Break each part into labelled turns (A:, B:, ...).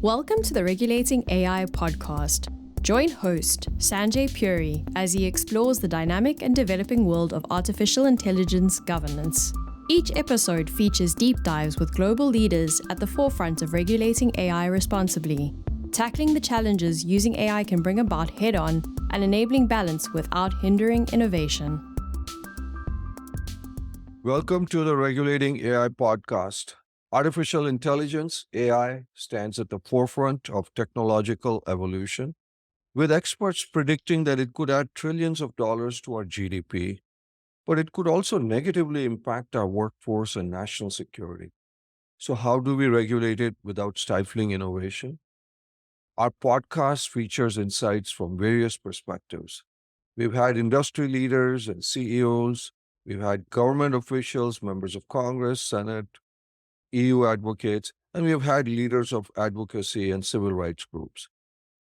A: Welcome to the Regulating AI podcast. Join host Sanjay Puri as he explores the dynamic and developing world of artificial intelligence governance. Each episode features deep dives with global leaders at the forefront of regulating AI responsibly, tackling the challenges using AI can bring about head-on and enabling balance without hindering innovation.
B: Welcome to the Regulating AI podcast. Artificial intelligence, AI, stands at the forefront of technological evolution, with experts predicting that it could add trillions of dollars to our GDP, but it could also negatively impact our workforce and national security. So, how do we regulate it without stifling innovation? Our podcast features insights from various perspectives. We've had industry leaders and CEOs, we've had government officials, members of Congress, Senate, EU advocates, and we have had leaders of advocacy and civil rights groups.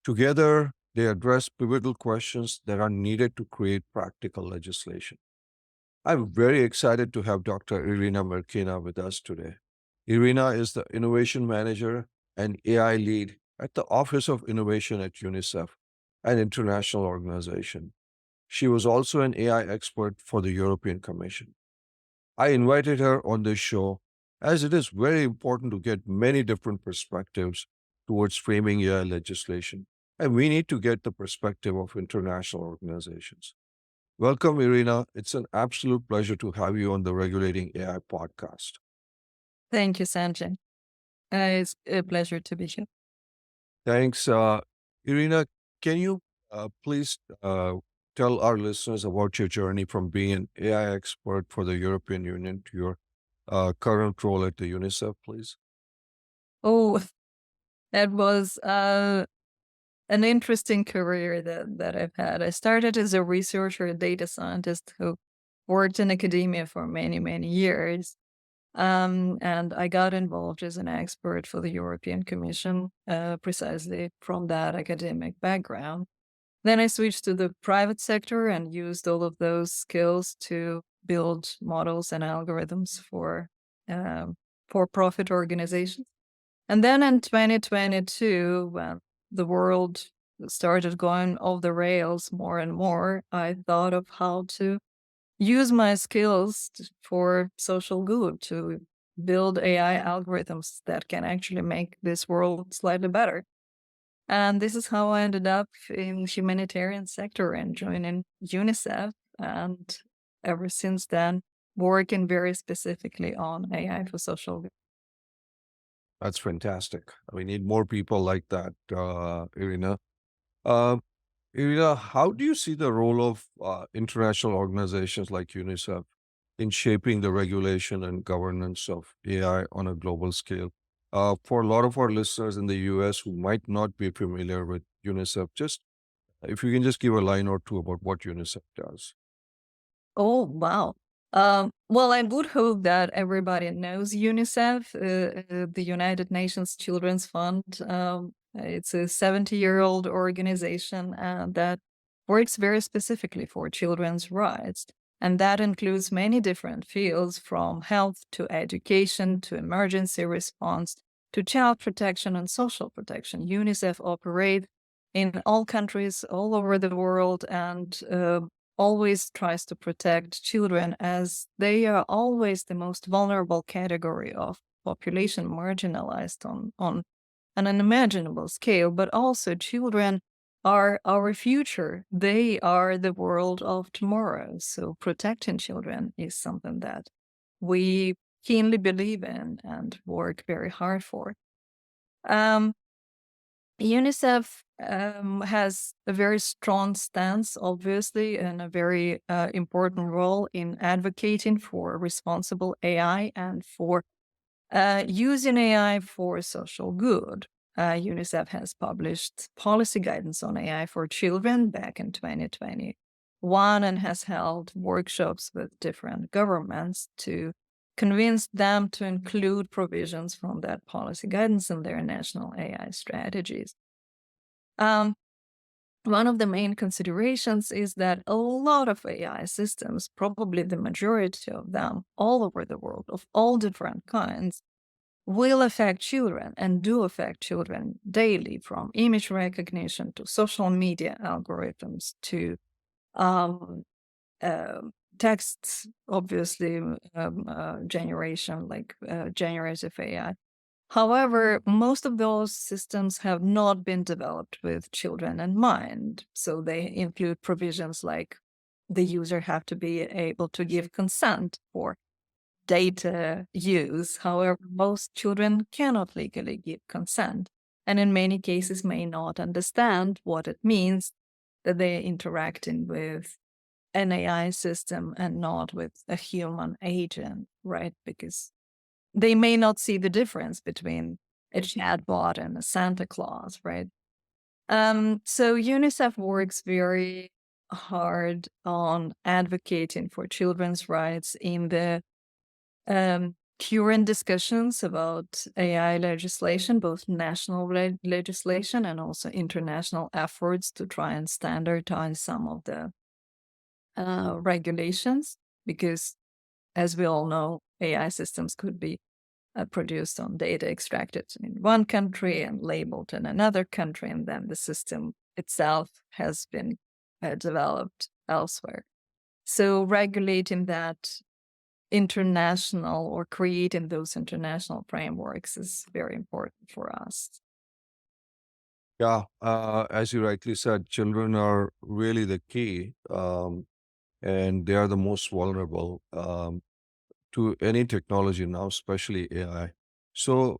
B: Together, they address pivotal questions that are needed to create practical legislation. I'm very excited to have Dr. Irina Mirkina with us today. Irina is the Innovation Manager and AI Lead at the Office of Innovation at UNICEF, an international organization. She was also an AI expert for the European Commission. I invited her on this show as it is very important to get many different perspectives towards framing AI legislation, and we need to get the perspective of international organizations. Welcome, Irina. It's an absolute pleasure to have you on the Regulating AI podcast.
C: Thank you, Sanjay. It's a pleasure to be here.
B: Thanks. Irina, can you please tell our listeners about your journey from being an AI expert for the European Union to your current role at the UNICEF, please?
C: Oh, that was an interesting career that I've had. I started as a researcher, a data scientist who worked in academia for many, many years. And I got involved as an expert for the European Commission, precisely from that academic background. Then I switched to the private sector and used all of those skills to build models and algorithms for-profit organizations. And then in 2022, when the world started going off the rails more and more, I thought of how to use my skills for social good, to build AI algorithms that can actually make this world slightly better. And this is how I ended up in the humanitarian sector and joining UNICEF. And ever since then, working very specifically on AI for social good.
B: That's fantastic. We need more people like that, Irina. Uh, Irina, how do you see the role of international organizations like UNICEF in shaping the regulation and governance of AI on a global scale? For a lot of our listeners in the US who might not be familiar with UNICEF, just if you can just give a line or two about what UNICEF does.
C: Oh, wow. Well, I would hope that everybody knows UNICEF, the United Nations Children's Fund. It's a 70-year-old organization that works very specifically for children's rights. And that includes many different fields, from health to education to emergency response to child protection and social protection. UNICEF operates in all countries all over the world and always tries to protect children, as they are always the most vulnerable category of population, marginalized on an unimaginable scale. But also, children are our future. They are the world of tomorrow. So protecting children is something that we keenly believe in and work very hard for. UNICEF has a very strong stance, obviously, and a very important role in advocating for responsible AI and for using AI for social good. UNICEF has published policy guidance on AI for children back in 2021 and has held workshops with different governments to convince them to include provisions from that policy guidance in their national AI strategies. One of the main considerations is that a lot of AI systems, probably the majority of them all over the world, of all different kinds, will affect children and do affect children daily, from image recognition to social media algorithms to um, texts, obviously, generation like generative AI. However, most of those systems have not been developed with children in mind. So they include provisions like the user have to be able to give consent for data use. However, most children cannot legally give consent, and in many cases may not understand what it means that they're interacting with an AI system and not with a human agent, right? Because they may not see the difference between a chatbot and a Santa Claus, right? So UNICEF works very hard on advocating for children's rights in the current discussions about AI legislation, both national legislation and also international efforts to try and standardize some of the regulations, because as we all know, AI systems could be produced on data extracted in one country and labeled in another country, and then the system itself has been developed elsewhere. So regulating that international or creating those international frameworks is very important for us.
B: Yeah, as you rightly said, children are really the key, and they are the most vulnerable to any technology now, especially AI. So,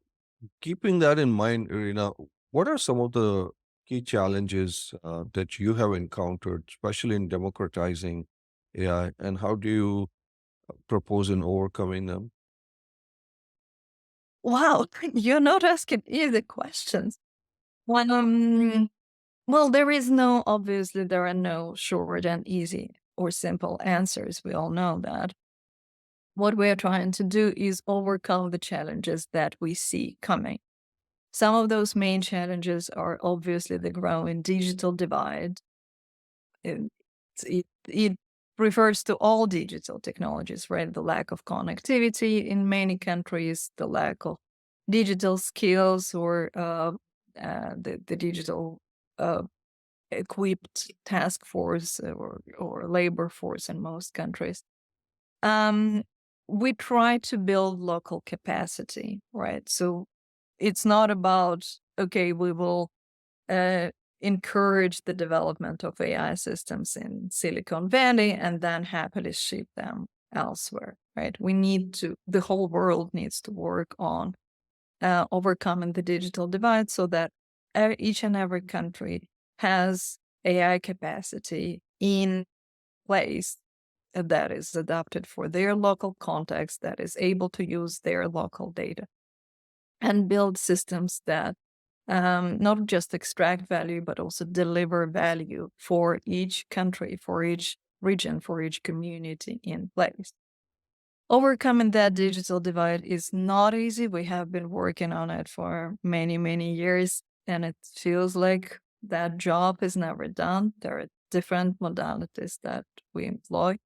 B: keeping that in mind, Irina, what are some of the key challenges that you have encountered, especially in democratizing AI, and how do you propose in overcoming them?
C: Wow, you're not asking easy questions. Well, obviously, there are no short and easy or simple answers. We all know that. What we're trying to do is overcome the challenges that we see coming. Some of those main challenges are obviously the growing digital divide. It, it refers to all digital technologies, right? The lack of connectivity in many countries, the lack of digital skills, or the digital equipped task force or labor force in most countries. Um, we try to build local capacity, right? So it's not about, okay, we will uh, encourage the development of AI systems in Silicon Valley and then happily ship them elsewhere, right? The whole world needs to work on overcoming the digital divide so that each and every country has AI capacity in place that is adapted for their local context, that is able to use their local data, and build systems that not just extract value, but also deliver value for each country, for each region, for each community in place. Overcoming that digital divide is not easy. We have been working on it for many, many years, and it feels like that job is never done. There are different modalities that we employ.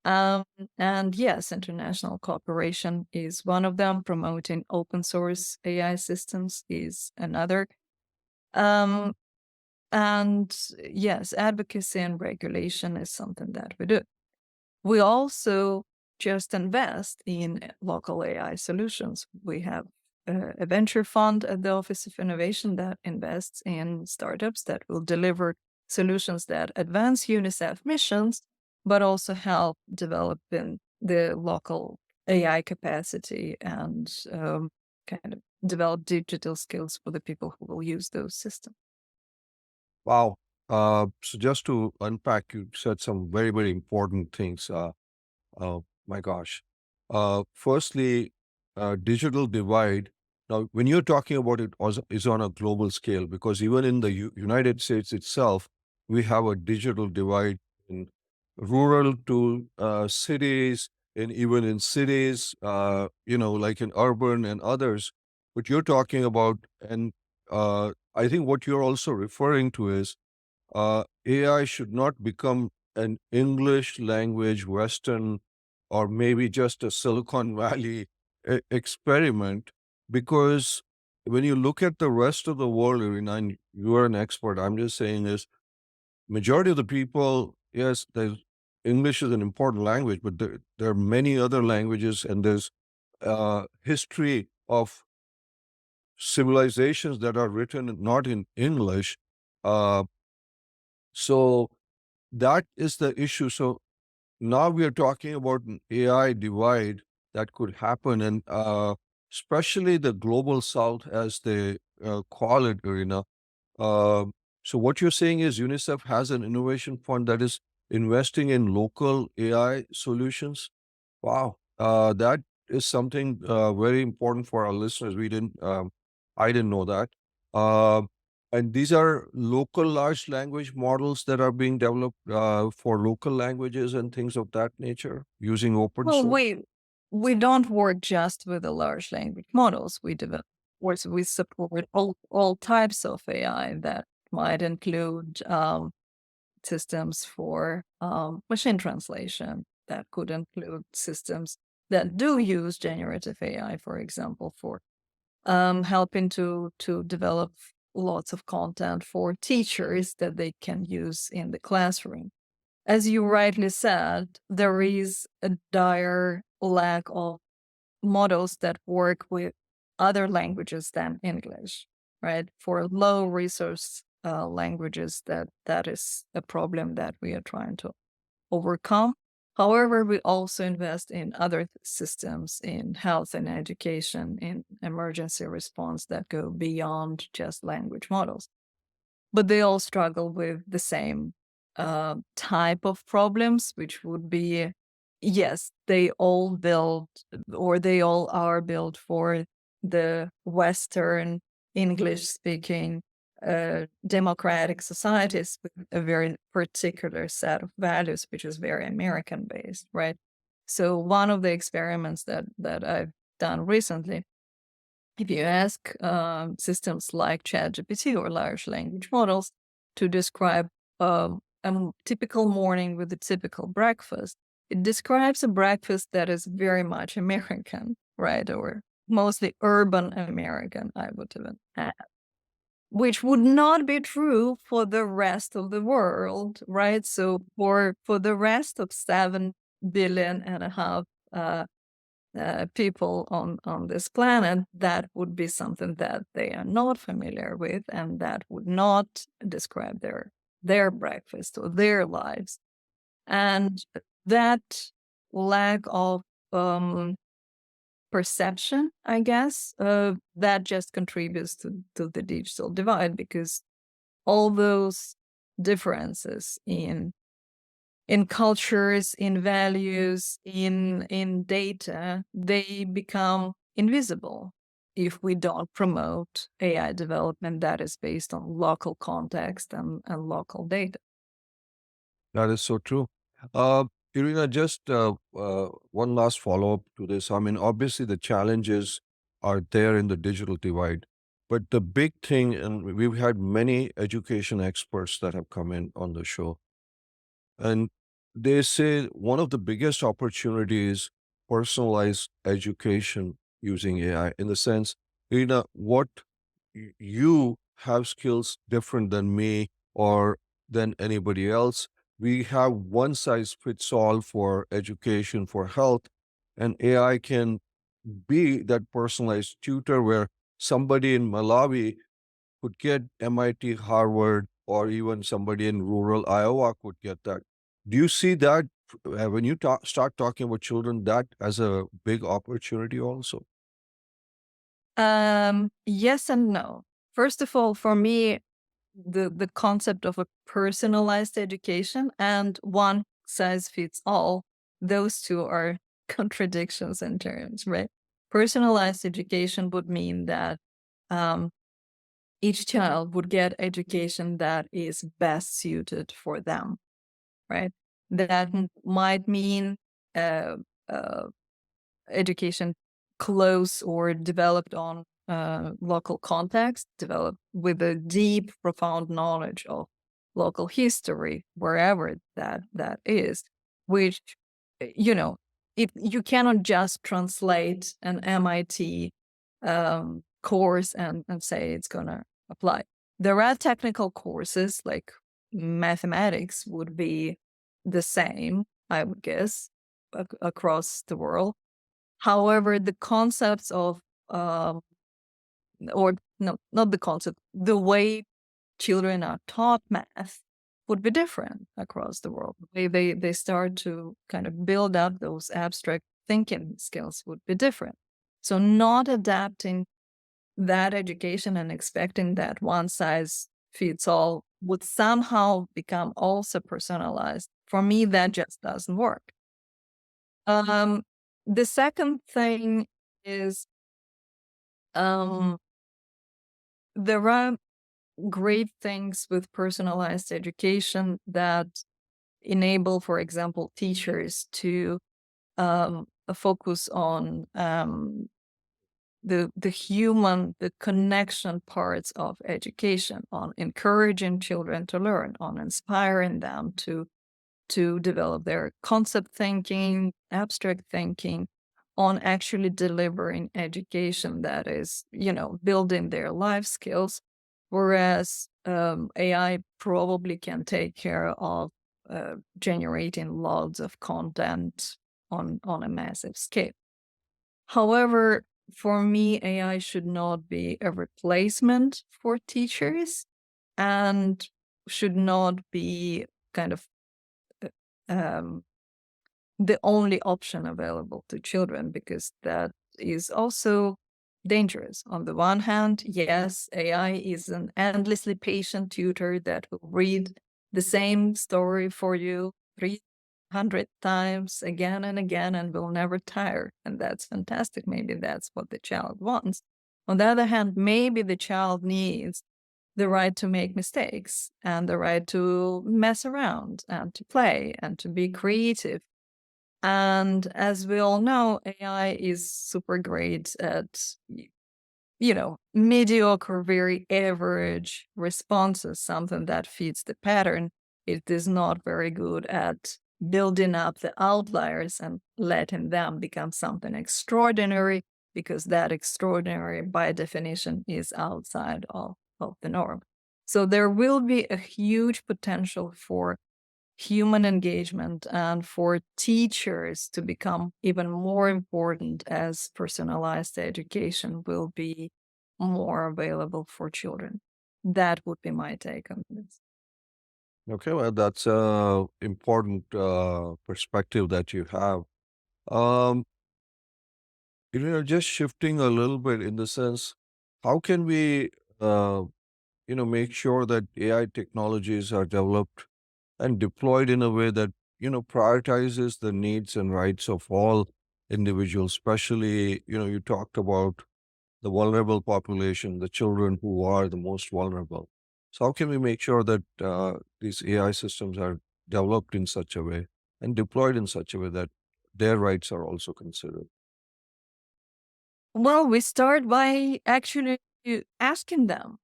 C: And yes, international cooperation is one of them. Promoting open source AI systems is another. Um, and yes, advocacy and regulation is something that we do. We also just invest in local AI solutions. We have a venture fund at the Office of Innovation that invests in startups that will deliver solutions that advance UNICEF missions, but also help develop in the local AI capacity and kind of develop digital skills for the people who will use those systems.
B: Wow. So just to unpack, you said some very, very important things. Oh my gosh. Firstly, digital divide. Now, when you're talking about it, is on a global scale, because even in the United States itself, we have a digital divide in rural to cities, and even in cities, like in urban and others. But you're talking about, and I think what you're also referring to is AI should not become an English language Western or maybe just a Silicon Valley experiment. because when you look at the rest of the world, Irina, and you are an expert, I'm just saying this, majority of the people, yes, there's English is an important language, but there are many other languages, and there's history of civilizations that are written not in English. Uh, so that is the issue. So now we are talking about an AI divide that could happen, and especially the global south, as they call it, Irina. Um, so what you're saying is UNICEF has an innovation fund that is investing in local AI solutions. Wow, that is something very important for our listeners. I didn't know that. Um and these are local large language models that are being developed for local languages and things of that nature using open
C: Well,
B: source.
C: we don't work just with the large language models. We support all types of AI that might include systems for machine translation, that could include systems that do use generative AI, for example, for helping to develop lots of content for teachers that they can use in the classroom. As you rightly said, there is a dire lack of models that work with other languages than English, right? For low resource languages, that is a problem that we are trying to overcome. However, we also invest in other systems in health and education, in emergency response that go beyond just language models. But they all struggle with the same type of problems, which would be, yes, they all build, or they all are built for the Western English speaking democratic societies with a very particular set of values, which is very American based, right? So one of the experiments that I've done recently, if you ask systems like ChatGPT or large language models to describe a typical morning with a typical breakfast, it describes a breakfast that is very much American, right? Or mostly urban American, I would even add, which would not be true for the rest of the world, right? So for the rest of 7.5 billion people on this planet, that would be something that they are not familiar with, and that would not describe their breakfast or their lives. And that lack of perception, I guess, that just contributes to the digital divide, because all those differences in cultures, in values, in data, they become invisible if we don't promote AI development that is based on local context and local data.
B: That is so true. Uh, Irina, just one last follow up to this. I mean, obviously, the challenges are there in the digital divide. But the big thing, and we've had many education experts that have come in on the show, and they say one of the biggest opportunities personalized education using AI, in the sense, Irina, what you have skills different than me or than anybody else. We have one size fits all for education, for health, and AI can be that personalized tutor where somebody in Malawi could get MIT, Harvard, or even somebody in rural Iowa could get that. Do you see that when you start talking about children, that as a big opportunity also?
C: Yes and no. First of all, for me, the concept of a personalized education and one size fits all, those two are contradictions in terms, right? Personalized education would mean that um, each child would get education that is best suited for them, right? That might mean uh, uh, education close or developed on local context, developed with a deep, profound knowledge of local history, wherever that is, which, you know, if you cannot just translate an MIT course and say it's going to apply. There are technical courses like mathematics would be the same, I would guess, across the world. However, the concepts of, or no, not the concept, the way children are taught math would be different across the world. The way they start to kind of build up those abstract thinking skills would be different. So not adapting that education and expecting that one size fits all would somehow become also personalized. For me, that just doesn't work. The second thing is there are great things with personalized education that enable, for example, teachers to focus on the human, the connection parts of education, on encouraging children to learn, on inspiring them to develop their concept thinking, abstract thinking, on actually delivering education that is, building their life skills. Whereas AI probably can take care of generating loads of content on a massive scale. However, for me, AI should not be a replacement for teachers and should not be kind of the only option available to children, because that is also dangerous. On the one hand, yes, AI is an endlessly patient tutor that will read the same story for you 300 times again and again and will never tire. And that's fantastic. Maybe that's what the child wants. On the other hand, maybe the child needs the right to make mistakes and the right to mess around and to play and to be creative. And as we all know, AI is super great at, mediocre, very average responses, something that fits the pattern. It is not very good at building up the outliers and letting them become something extraordinary, because that extraordinary, by definition, is outside of the norm. So there will be a huge potential for human engagement and for teachers to become even more important as personalized education will be more available for children. That would be my take on this.
B: Okay, well, that's a important perspective that you have. Um, just shifting a little bit in the sense, how can we, uh, make sure that AI technologies are developed and deployed in a way that, prioritizes the needs and rights of all individuals, especially, you talked about the vulnerable population, the children who are the most vulnerable. So how can we make sure that these AI systems are developed in such a way and deployed in such a way that their rights are also considered?
C: Well, we start by actually asking them,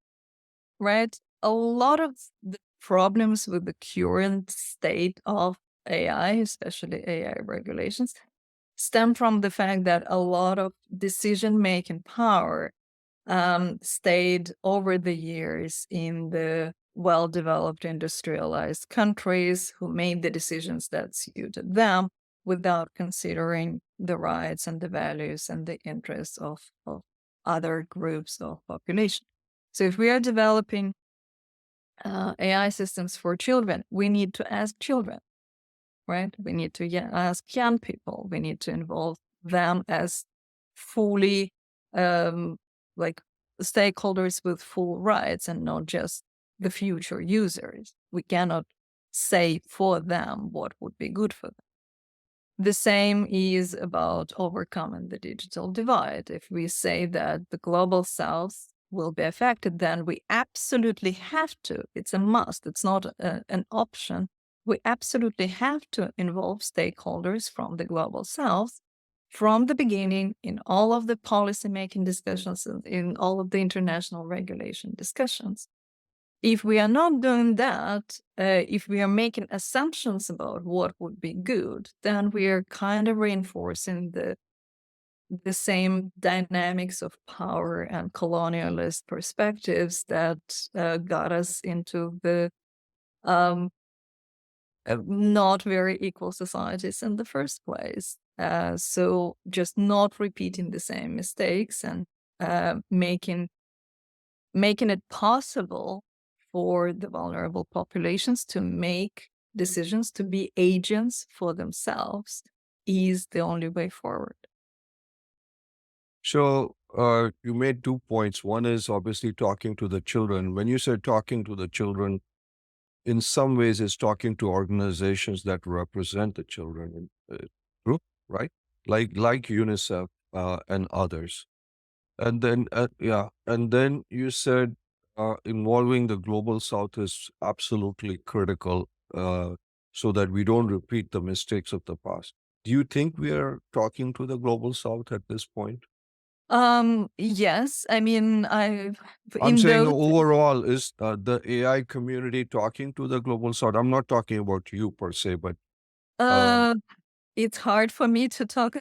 C: right? A lot of the problems with the current state of AI, especially AI regulations, stem from the fact that a lot of decision-making power stayed over the years in the well-developed industrialized countries who made the decisions that suited them without considering the rights and the values and the interests of other groups of population. So if we are developing AI systems for children, we need to ask children, right? We need to ask young people. We need to involve them as fully like stakeholders with full rights and not just the future users. We cannot say for them what would be good for them. The same is about overcoming the digital divide. If we say that the global south will be affected, then we absolutely have to, it's a must, it's not an option. We absolutely have to involve stakeholders from the global south from the beginning in all of the policymaking discussions and in all of the international regulation discussions. If we are not doing that, if we are making assumptions about what would be good, then we are kind of reinforcing the same dynamics of power and colonialist perspectives that got us into the um, not very equal societies in the first place. So just not repeating the same mistakes and making it possible for the vulnerable populations to make decisions, to be agents for themselves, is the only way forward.
B: So you made 2 points. One is obviously talking to the children. When you said talking to the children, in some ways it's talking to organizations that represent the children, group, right? Like UNICEF and others. And then and then you said involving the global South is absolutely critical, so that we don't repeat the mistakes of the past. Do you think we are talking to the global South at this point?
C: Yes, I mean,
B: I'm
C: in
B: saying
C: those,
B: overall, is the AI community talking to the global South? I'm not talking about you per se, but um,
C: uh, it's hard for me to talk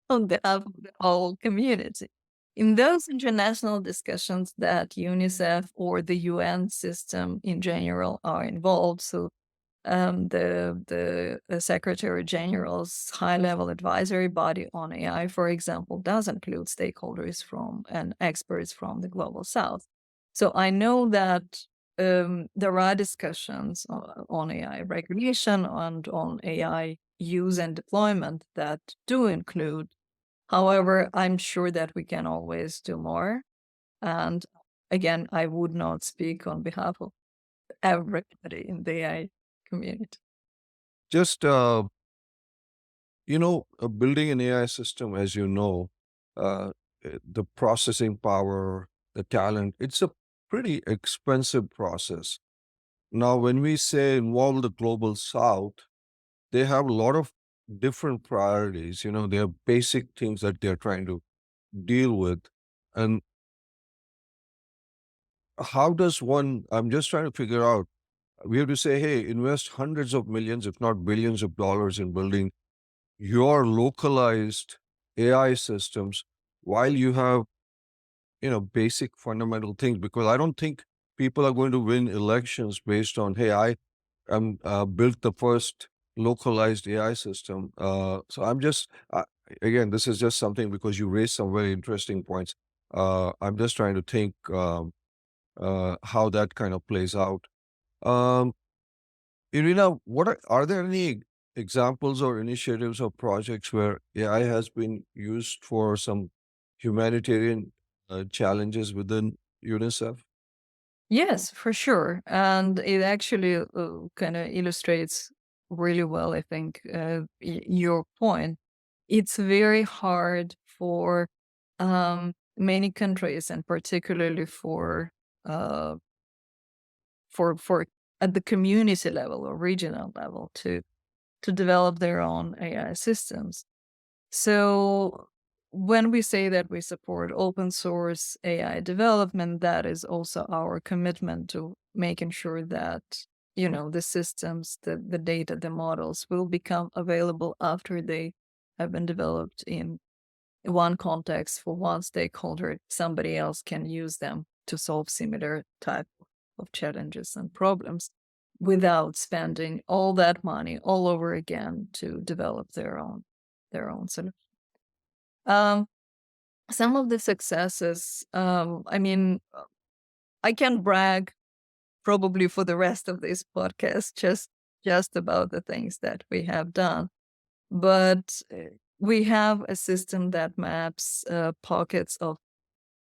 C: on behalf of the whole community. In those international discussions that UNICEF or the UN system in general are involved, so the Secretary General's high-level advisory body on AI, for example, does include stakeholders from and experts from the global South. So I know that there are discussions on AI regulation and on AI use and deployment that do include. However, I'm sure that we can always do more. And again, I would not speak on behalf of everybody in the AI community.
B: just building an AI system, as you know, the processing power, the talent, it's a pretty expensive process. Now, when we say involve the global South, they have a lot of different priorities. They have basic things that they're trying to deal with. And how does one, I'm just trying to figure out, we have to say, hey, invest hundreds of millions, if not billions of dollars in building your localized AI systems while you have, basic fundamental things, because I don't think people are going to win elections based on, hey, I built the first localized AI system. So I'm just, again, this is just something because you raised some very interesting points. I'm just trying to think how that kind of plays out. Um, Irina, are there any examples or initiatives or projects where AI has been used for some humanitarian challenges within UNICEF?
C: Yes, for sure. And it actually kind of illustrates really well, I think, your point. It's very hard for many countries, and particularly uh, for at the community level or regional level, to develop their own AI systems. So when we say that we support open source AI development, that is also our commitment to making sure that, the systems, the data, the models will become available after they have been developed in one context for one stakeholder. Somebody else can use them to solve similar type of challenges and problems without spending all that money all over again to develop their own solution. Um, some of the successes, I mean, I can brag probably for the rest of this podcast just about the things that we have done. But we have a system that maps pockets of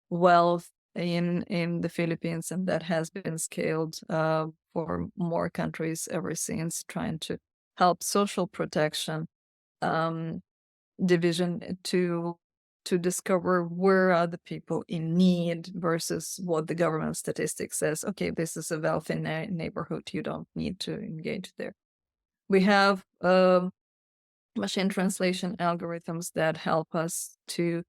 C: wealth in the Philippines, and that has been scaled for more countries ever since, trying to help social protection um, division to discover where are the people in need versus what the government statistics says. Okay, this is a wealthy neighborhood. You don't need to engage there. We have machine translation algorithms that help us to,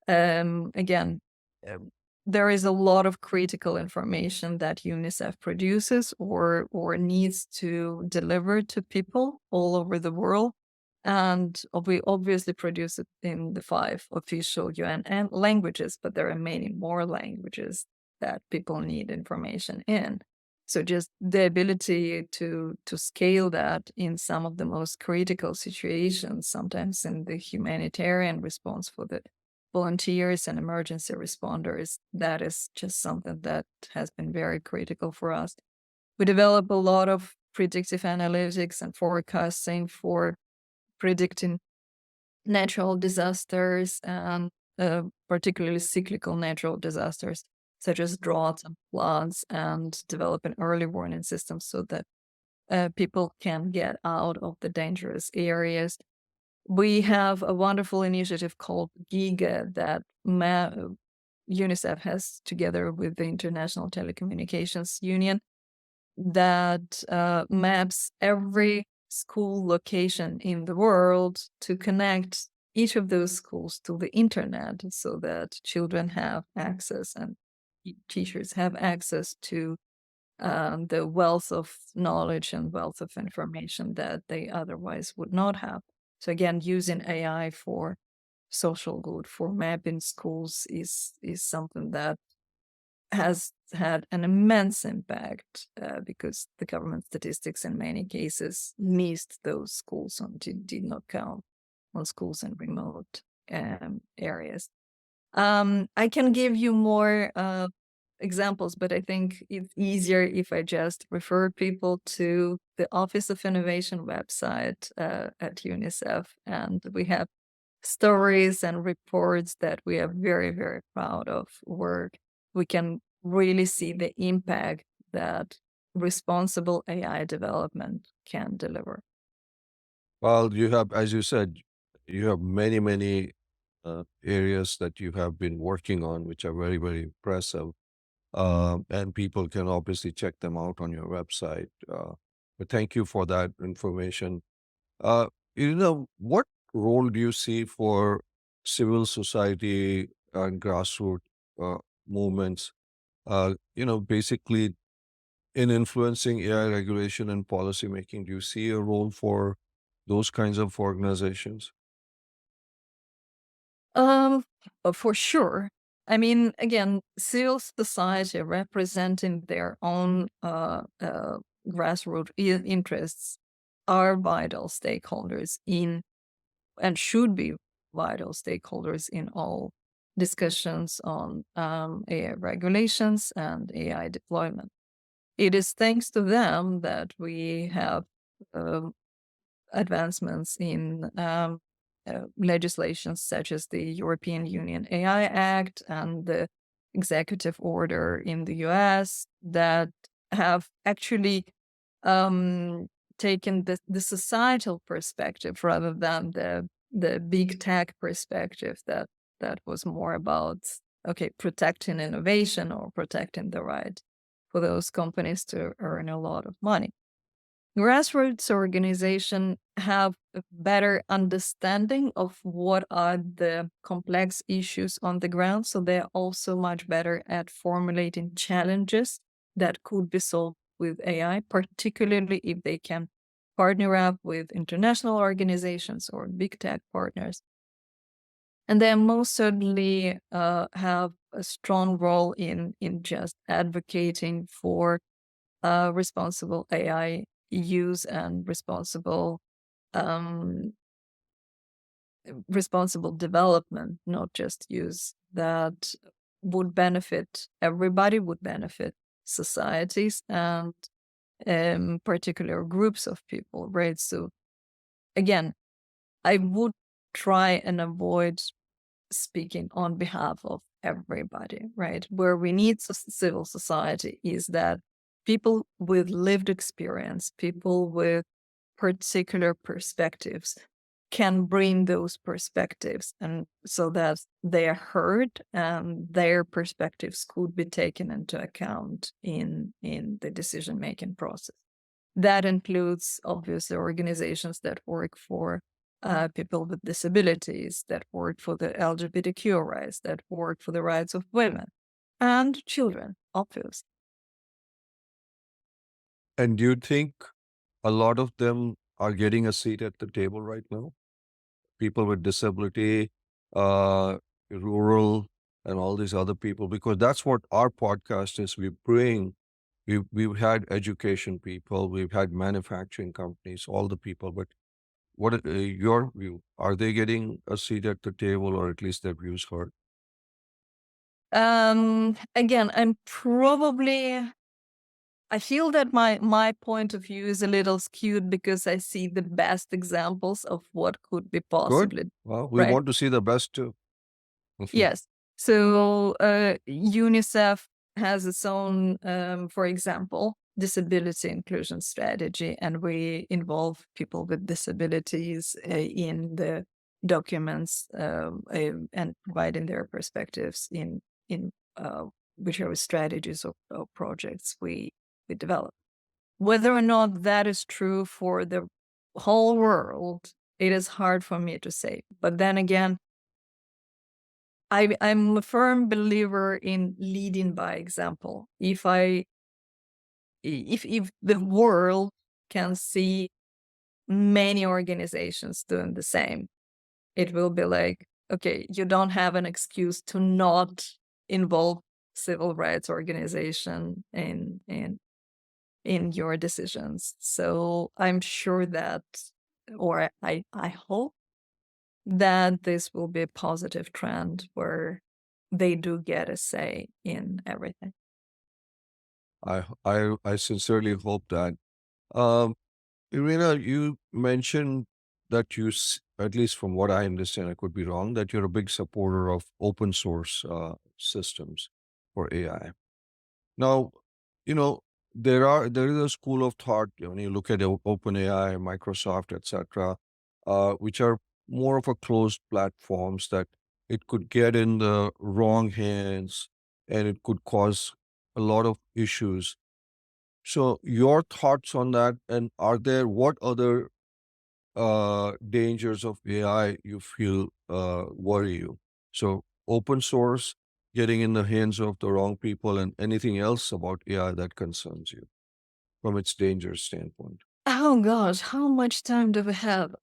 C: again, um, there is a lot of critical information that UNICEF produces or needs to deliver to people all over the world. And we obviously produce it in the 5 official UN languages, but there are many more languages that people need information in. So just the ability to scale that in some of the most critical situations, sometimes in the humanitarian response for the volunteers and emergency responders, that is just something that has been very critical for us. We develop a lot of predictive analytics and forecasting for predicting natural disasters and particularly cyclical natural disasters such as droughts and floods, and developing early warning systems so that people can get out of the dangerous areas. We have a wonderful initiative called GIGA that UNICEF has together with the International Telecommunications Union that maps every school location in the world to connect each of those schools to the internet so that children have access and teachers have access to the wealth of knowledge and wealth of information that they otherwise would not have. So again, using AI for social good, for mapping schools is something that has had an immense impact because the government statistics in many cases missed those schools and did not count on schools in remote areas. I can give you more examples, but I think it's easier if I just refer people to the Office of Innovation website at UNICEF, and we have stories and reports that we are very, very proud of, where we can really see the impact that responsible AI development can deliver.
B: Well, you have, as you said, you have many, many areas that you have been working on, which are very, very impressive. And people can obviously check them out on your website. But thank you for that information. Uh, what role do you see for civil society and grassroots uh, movements? Basically in influencing AI regulation and policy making. Do you see a role for those kinds of organizations?
C: Um, for sure. I mean, again, civil society representing their own grassroots interests are vital stakeholders in, and should be vital stakeholders in all discussions on AI regulations and AI deployment. It is thanks to them that we have um, advancements in legislation such as the European Union AI Act and the executive order in the US that have actually um, taken the societal perspective rather than the big tech perspective that was more about, okay, protecting innovation or protecting the right for those companies to earn a lot of money. Grassroots organizations have a better understanding of what are the complex issues on the ground, so they're also much better at formulating challenges that could be solved with AI, particularly if they can partner up with international organizations or big tech partners. And they most certainly have a strong role in just advocating for responsible AI use and um, responsible development, not just use, that would benefit everybody, would benefit societies and particular groups of people, right? So again, I would try and avoid speaking on behalf of everybody, right? Where we need civil society is that people with lived experience, people with particular perspectives can bring those perspectives, and so that they are heard and their perspectives could be taken into account in the decision making process. That includes obviously organizations that work for people with disabilities, that work for the LGBTQ rights, that work for the rights of women and children, obviously.
B: And do you think a lot of them are getting a seat at the table right now? People with disability, uh, rural, and all these other people, because that's what our podcast is. We've had education people, we've had manufacturing companies, all the people. But what your view? Are they getting a seat at the table, or at least their views heard?
C: Again, I feel that my point of view is a little skewed because I see the best examples of what could be
B: Good.
C: possibly,
B: Well, we
C: right?
B: want to see the best too.
C: Yes. So UNICEF has its own, for example, disability inclusion strategy, and we involve people with disabilities in the documents and providing their perspectives in whichever strategies or projects we develop. Whether or not that is true for the whole world, it is hard for me to say. But then again, I'm a firm believer in leading by example. If the world can see many organizations doing the same, it will be like, okay, you don't have an excuse to not involve civil rights organization in your decisions. So I'm sure that, or I hope that this will be a positive trend where they do get a say in everything.
B: I sincerely hope that. Um, Irina, you mentioned that at least from what I understand, I could be wrong, that you're a big supporter of open source systems for AI. Now, you know, there is a school of thought when you look at OpenAI, Microsoft, etc., which are more of a closed platforms that it could get in the wrong hands and it could cause a lot of issues. So, your thoughts on that, and what other dangers of AI you feel worry you? So, open source getting in the hands of the wrong people, and anything else about AI that concerns you from its danger standpoint.
C: Oh gosh, how much time do we have?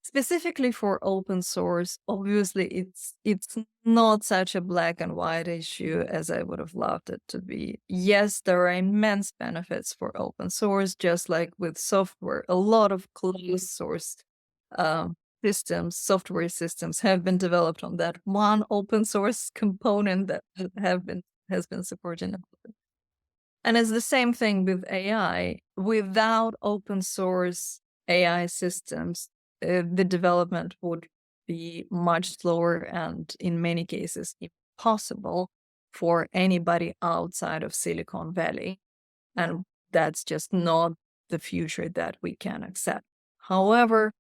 C: Specifically for open source, obviously it's not such a black and white issue as I would have loved it to be. Yes, there are immense benefits for open source, just like with software. A lot of closed source um, software systems have been developed on that one open source component that has been supporting it. And it's the same thing with AI. Without open source AI systems, the development would be much slower and, in many cases, impossible for anybody outside of Silicon Valley. And that's just not the future that we can accept. However,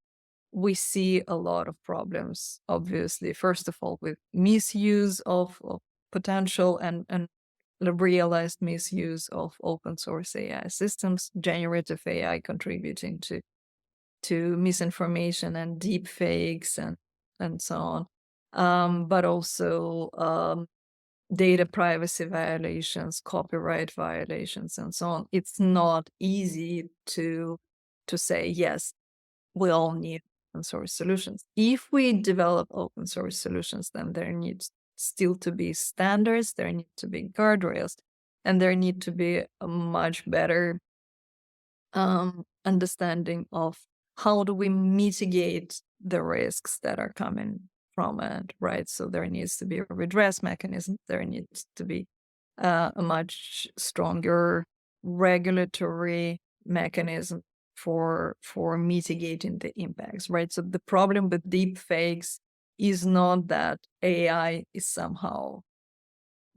C: we see a lot of problems, obviously, first of all, with misuse of potential and the realized misuse of open source AI systems, generative AI contributing to misinformation and deep fakes and so on. But also data privacy violations, copyright violations, and so on. It's not easy to say, yes, we all need open source solutions. If we develop open source solutions, then there needs still to be standards, there need to be guardrails, and there need to be a much better understanding of how do we mitigate the risks that are coming from it, right? So there needs to be a redress mechanism, there needs to be a much stronger regulatory mechanism for mitigating the impacts, right? So the problem with deep fakes is not that AI is somehow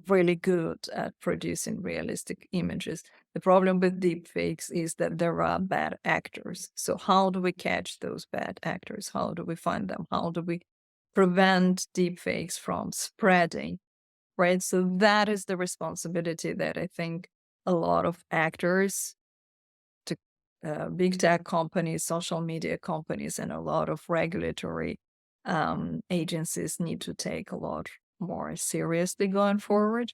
C: really good at producing realistic images. The problem with deepfakes is that there are bad actors. So how do we catch those bad actors? How do we find them? How do we prevent deepfakes from spreading? Right. So that is the responsibility that I think a lot of actors, to big tech companies, social media companies, and a lot of regulatory agencies need to take a lot more seriously going forward.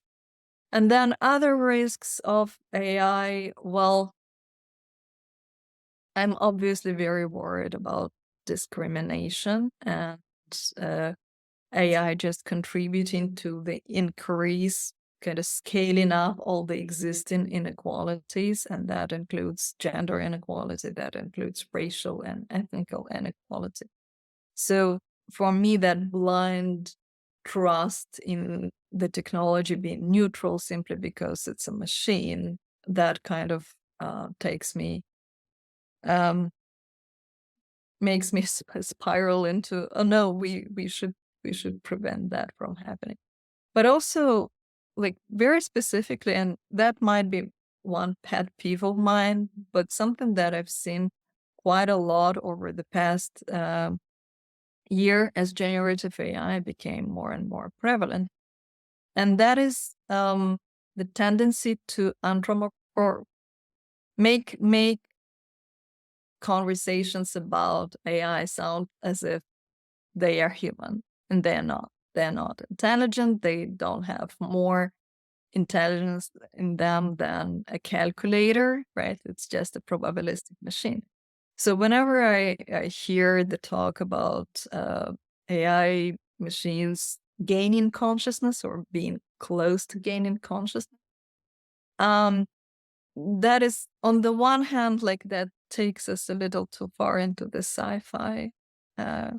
C: And then other risks of AI, well, I'm obviously very worried about discrimination and AI just contributing to the increase, kind of scaling up all the existing inequalities, and that includes gender inequality, that includes racial and ethnical inequality. So for me, that blind trust in the technology being neutral simply because it's a machine, that kind of takes me, makes me spiral into, oh no, we should prevent that from happening. But also, like, very specifically, and that might be one pet peeve of mine, but something that I've seen quite a lot over the past year as generative AI became more and more prevalent, and that is the tendency to or make conversations about AI sound as if they are human, and they're not. They're not intelligent. They don't have more intelligence in them than a calculator, right? It's just a probabilistic machine. So whenever I hear the talk about AI machines gaining consciousness or being close to gaining consciousness, um, that is, on the one hand, like, that takes us a little too far into the sci-fi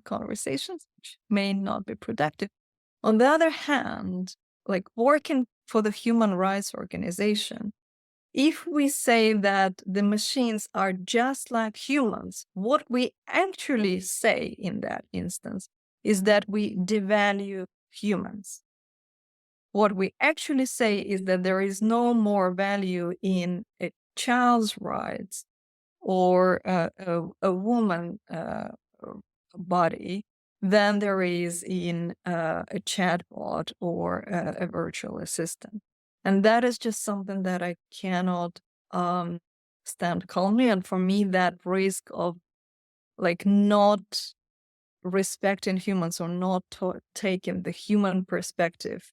C: conversations, which may not be productive. On the other hand, like, working for the human rights organization, if we say that the machines are just like humans, what we actually say in that instance is that we devalue humans. What we actually say is that there is no more value in a child's rights or a woman body than there is in a chatbot or a virtual assistant. And that is just something that I cannot stand calmly. And for me, that risk of, like, not respecting humans or not taking the human perspective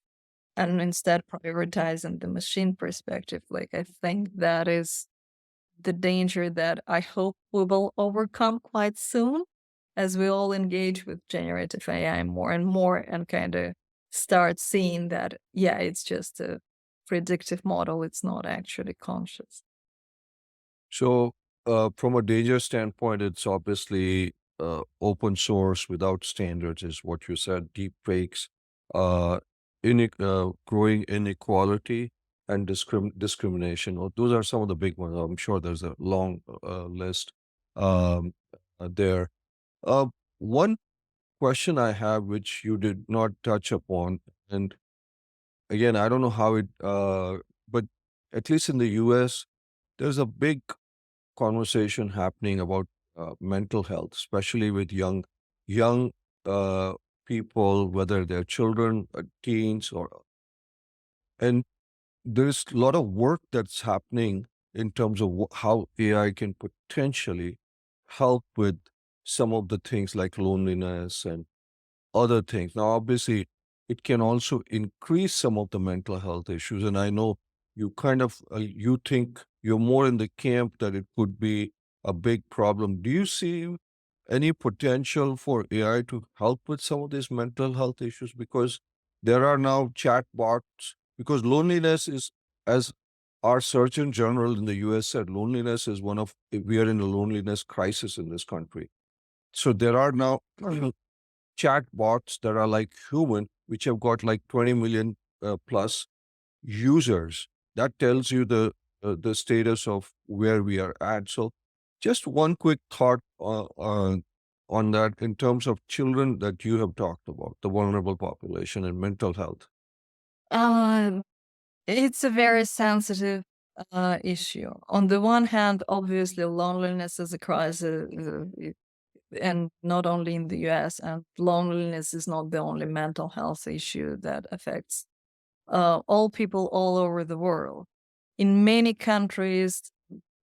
C: and instead prioritizing the machine perspective, like, I think that is the danger that I hope we will overcome quite soon as we all engage with generative AI more and more and kind of start seeing that, yeah, it's just a predictive model. It's not actually conscious.
B: So, from a danger standpoint, it's obviously open source without standards, is what you said. Deep fakes, uh, growing inequality, and discrimination. Well, those are some of the big ones. I'm sure there's a long list um, there. Uh, One question I have, which you did not touch upon, and again, I don't know how but at least in the US, there's a big conversation happening about mental health, especially with young uh, people, whether they're children, teens, and there's a lot of work that's happening in terms of how AI can potentially help with some of the things like loneliness and other things. Now, obviously, it can also increase some of the mental health issues. And I know you kind of you think you're more in the camp that it could be a big problem. Do you see any potential for AI to help with some of these mental health issues? Because there are now chat bots. Because loneliness is, as our Surgeon General in the US said, loneliness is we are in a loneliness crisis in this country. So there are now chat bots that are like human, which have got like 20 million plus users. That tells you the status of where we are at. So, just one quick thought on that in terms of children that you have talked about, the vulnerable population and mental health.
C: Um, it's a very sensitive issue. On the one hand, obviously, loneliness is a crisis, and not only in the US, and loneliness is not the only mental health issue that affects all people all over the world. In many countries,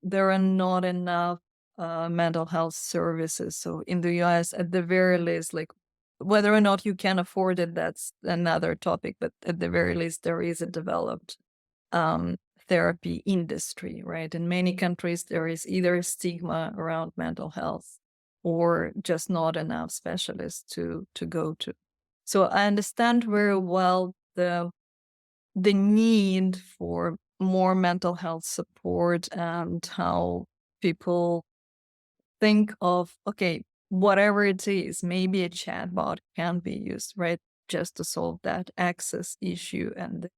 C: there are not enough mental health services. So in the US, at the very least, like, whether or not you can afford it, that's another topic. But at the very least, there is a developed therapy industry, right? In many countries, there is either a stigma around mental health or just not enough specialists to go to. So I understand very well the need for more mental health support and how people think of, okay, whatever it is, maybe a chatbot can be used, right? Just to solve that access issue and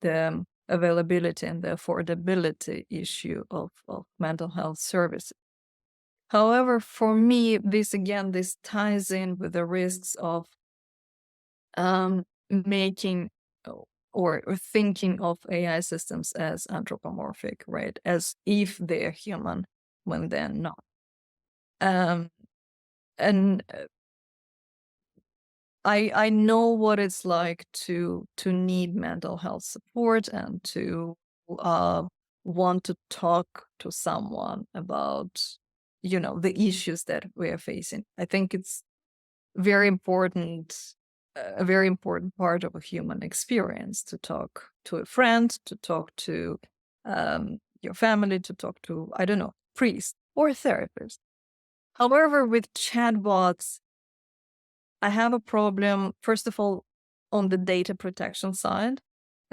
C: the availability and the affordability issue of mental health services. However, for me, this ties in with the risks of making or thinking of AI systems as anthropomorphic, right? As if they're human when they're not. And I know what it's like to need mental health support and to want to talk to someone about, the issues that we are facing. I think it's very important, a very important part of a human experience to talk to a friend, to talk to your family, to talk to, I don't know, priest or therapist. However, with chatbots, I have a problem, first of all, on the data protection side.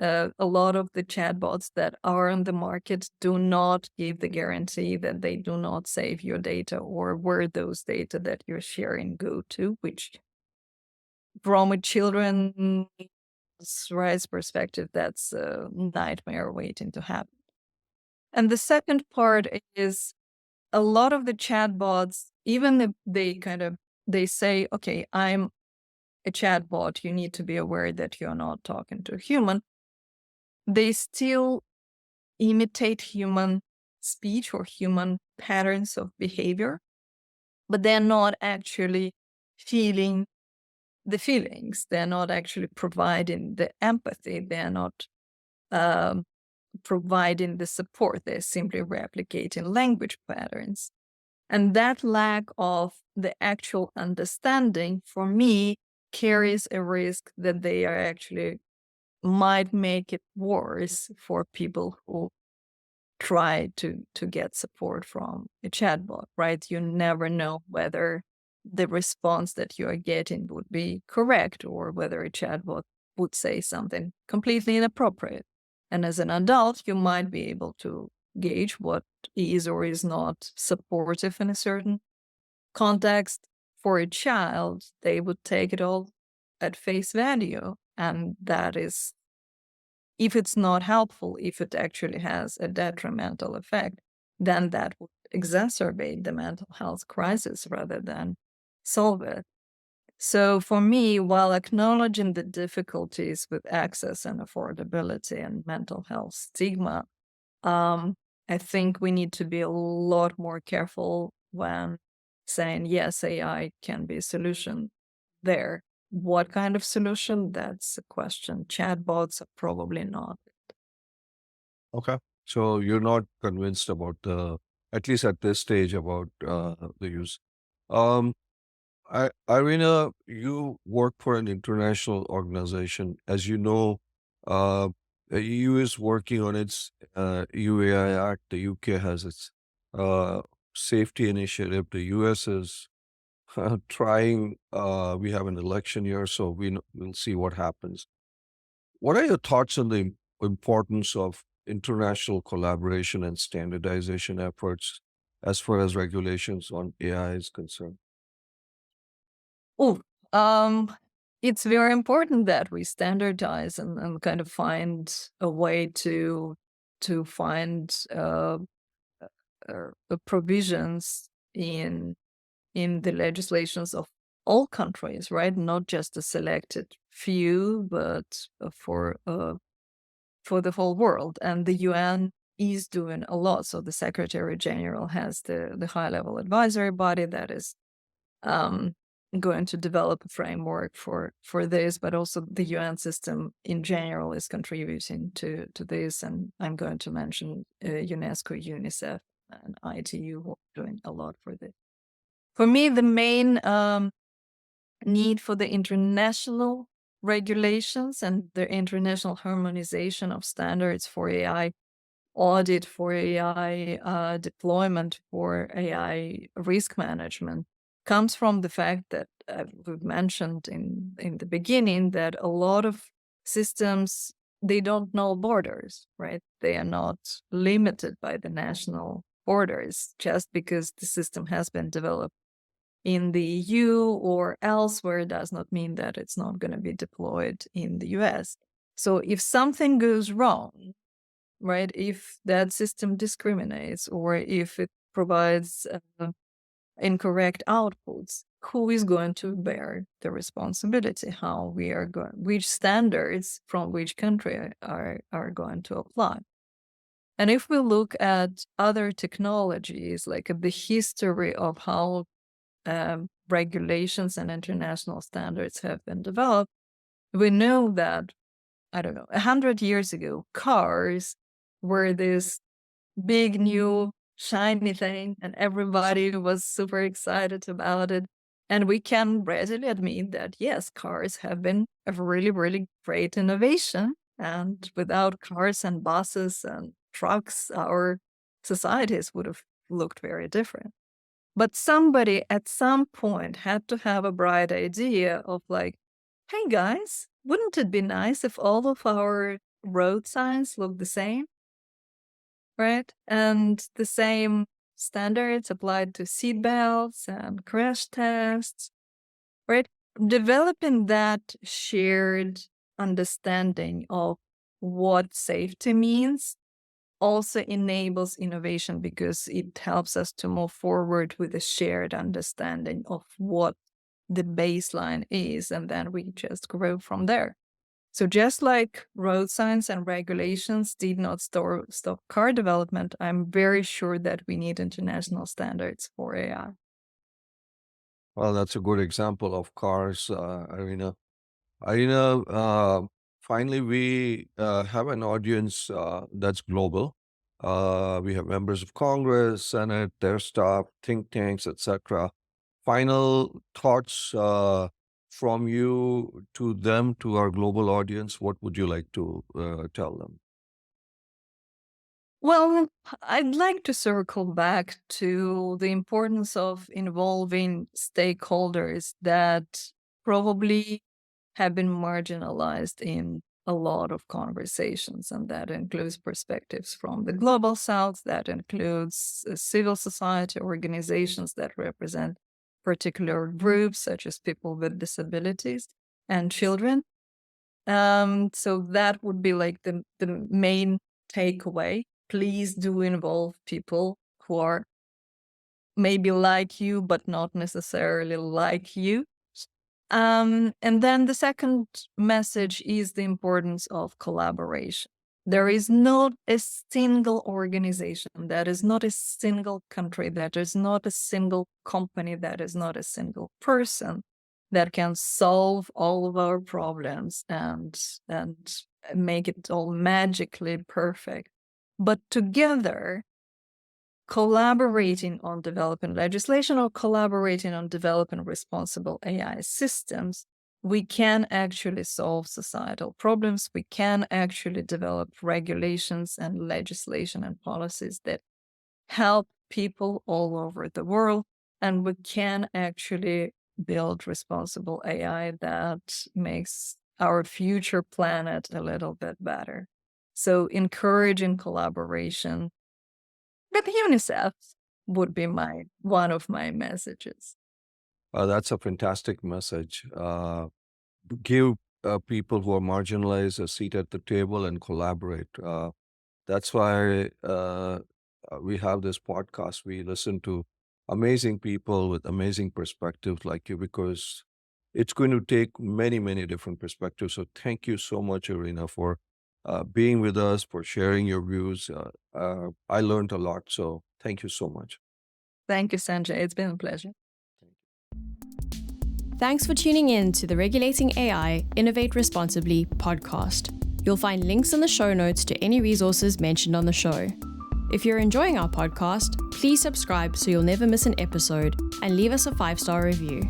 C: A lot of the chatbots that are on the market do not give the guarantee that they do not save your data or where those data that you're sharing go to, which from a children's rights perspective, that's a nightmare waiting to happen. And the second part is a lot of the chatbots, even if they say, okay, I'm a chatbot, you need to be aware that you're not talking to a human, they still imitate human speech or human patterns of behavior, but they're not actually feeling the feelings. They're not actually providing the empathy. They're not providing the support. They're simply replicating language patterns. And that lack of the actual understanding, for me, carries a risk that they are actually might make it worse for people who try to get support from a chatbot, right? You never know whether the response that you are getting would be correct or whether a chatbot would say something completely inappropriate. And as an adult, you might be able to gauge what is or is not supportive in a certain context. For a child, they would take it all at face value. And that is, if it's not helpful, if it actually has a detrimental effect, then that would exacerbate the mental health crisis rather than solve it. So for me, while acknowledging the difficulties with access and affordability and mental health stigma, I think we need to be a lot more careful when saying, yes, AI can be a solution there. What kind of solution? That's a question. Chatbots are probably not.
B: Okay. So you're not convinced about at least at this stage, about the use. Um, Irina, you work for an international organization. As you know, uh, the EU is working on its UAI Act. The UK has its uh, safety initiative. The US is trying. We have an election year, so we'll see what happens. What are your thoughts on the importance of international collaboration and standardization efforts as far as regulations on AI is concerned?
C: Oh, it's very important that we standardize and kind of find a way to find provisions in the legislations of all countries, right? Not just a selected few, but for the whole world. And the UN is doing a lot. So the Secretary General has the high level advisory body that is going to develop a framework for this, but also the UN system in general is contributing to this. And I'm going to mention UNESCO, UNICEF, and ITU who are doing a lot for this. For me, the main need for the international regulations and the international harmonization of standards for AI audit for AI, deployment for AI risk management comes from the fact that we've mentioned in the beginning that a lot of systems, they don't know borders, right? They are not limited by the national borders. Just because the system has been developed in the EU or elsewhere does not mean that it's not going to be deployed in the US. So if something goes wrong, right, if that system discriminates or if it provides incorrect outputs, who is going to bear the responsibility? How we are going, which standards from which country are going to apply? And if we look at other technologies, like the history of how regulations and international standards have been developed, we know that, 100 years ago, cars were this big new shiny thing and everybody was super excited about it. And we can readily admit that, yes, cars have been a really, really great innovation. And without cars and buses and trucks, our societies would have looked very different. But somebody at some point had to have a bright idea of like, hey guys, wouldn't it be nice if all of our road signs look the same? Right? And the same standards applied to seatbelts and crash tests, right? Developing that shared understanding of what safety means also enables innovation because it helps us to move forward with a shared understanding of what the baseline is, and then we just grow from there. So just like road signs and regulations did not stop car development, I'm very sure that we need international standards for AI.
B: Well, that's a good example of cars, Irina. Irina, finally, we have an audience that's global. We have members of Congress, Senate, their staff, think tanks, etc. Final thoughts from you to them, to our global audience. What would you like to tell them?
C: Well, I'd like to circle back to the importance of involving stakeholders that probably have been marginalized in a lot of conversations. And that includes perspectives from the global south, that includes civil society organizations that represent particular groups, such as people with disabilities and children. So that would be like the main takeaway. Please do involve people who are maybe like you, but not necessarily like you. And then the second message is the importance of collaboration. There is not a single organization, that is not a single country, that is not a single company, that is not a single person that can solve all of our problems and make it all magically perfect. But together, collaborating on developing legislation or collaborating on developing responsible AI systems, we can actually solve societal problems. We can actually develop regulations and legislation and policies that help people all over the world. And we can actually build responsible AI that makes our future planet a little bit better. So encouraging collaboration with UNICEF would be one of my messages.
B: That's a fantastic message. Give people who are marginalized a seat at the table and collaborate. That's why we have this podcast. We listen to amazing people with amazing perspectives like you, because it's going to take many, many different perspectives. So thank you so much, Irina, for being with us, for sharing your views. I learned a lot. So thank you so much.
C: Thank you, Sanjay. It's been a pleasure.
A: Thanks for tuning in to the Regulating AI Innovate Responsibly podcast. You'll find links in the show notes to any resources mentioned on the show. If you're enjoying our podcast, please subscribe so you'll never miss an episode and leave us a 5-star review.